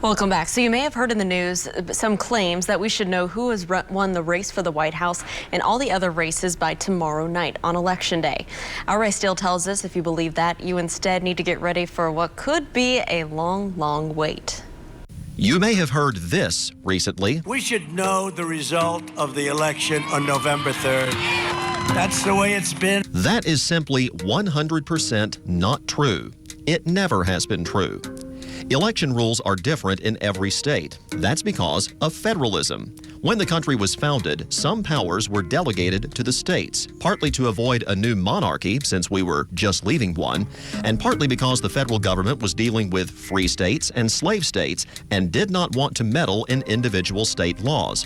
Welcome back. So you may have heard in the news some claims that we should know who has won the race for the White House and all the other races by tomorrow night on Election Day. Our Ray Steele tells us if you believe that, you instead need to get ready for what could be a long, long wait. You may have heard this recently. We should know the result of the election on November 3rd. That's the way it's been. That is simply 100% not true. It never has been true. Election rules are different in every state. That's because of federalism. When the country was founded, some powers were delegated to the states, partly to avoid a new monarchy since we were just leaving one, and partly because the federal government was dealing with free states and slave states and did not want to meddle in individual state laws.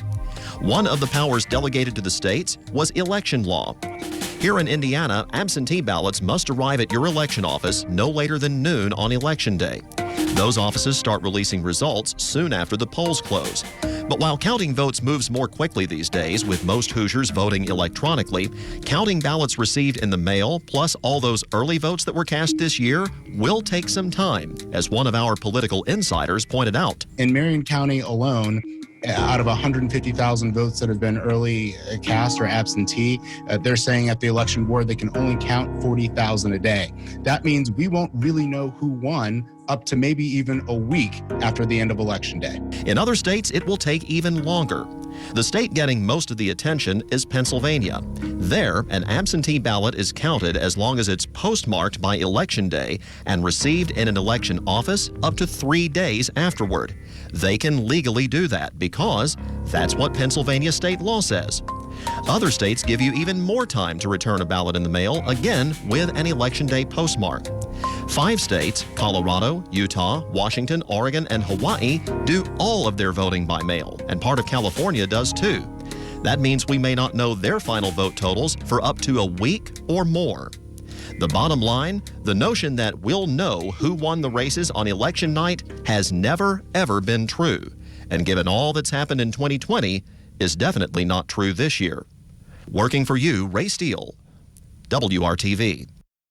One of the powers delegated to the states was election law. Here in Indiana, absentee ballots must arrive at your election office no later than noon on Election Day. Those offices start releasing results soon after the polls close. But while counting votes moves more quickly these days, with most Hoosiers voting electronically, counting ballots received in the mail, plus all those early votes that were cast this year, will take some time, as one of our political insiders pointed out. In Marion County alone, out of 150,000 votes that have been early cast or absentee, they're saying at the election board they can only count 40,000 a day. That means we won't really know who won up to maybe even a week after the end of Election Day. In other states, it will take even longer. The state getting most of the attention is Pennsylvania. There, an absentee ballot is counted as long as it's postmarked by Election Day and received in an election office up to 3 days afterward. They can legally do that because that's what Pennsylvania state law says. Other states give you even more time to return a ballot in the mail, again with an Election Day postmark. 5 states, Colorado, Utah, Washington, Oregon, and Hawaii, do all of their voting by mail, and part of California does too. That means we may not know their final vote totals for up to a week or more. The bottom line, the notion that we'll know who won the races on election night has never, ever been true. And given all that's happened in 2020, is definitely not true this year. Working for you, Ray Steele, WRTV.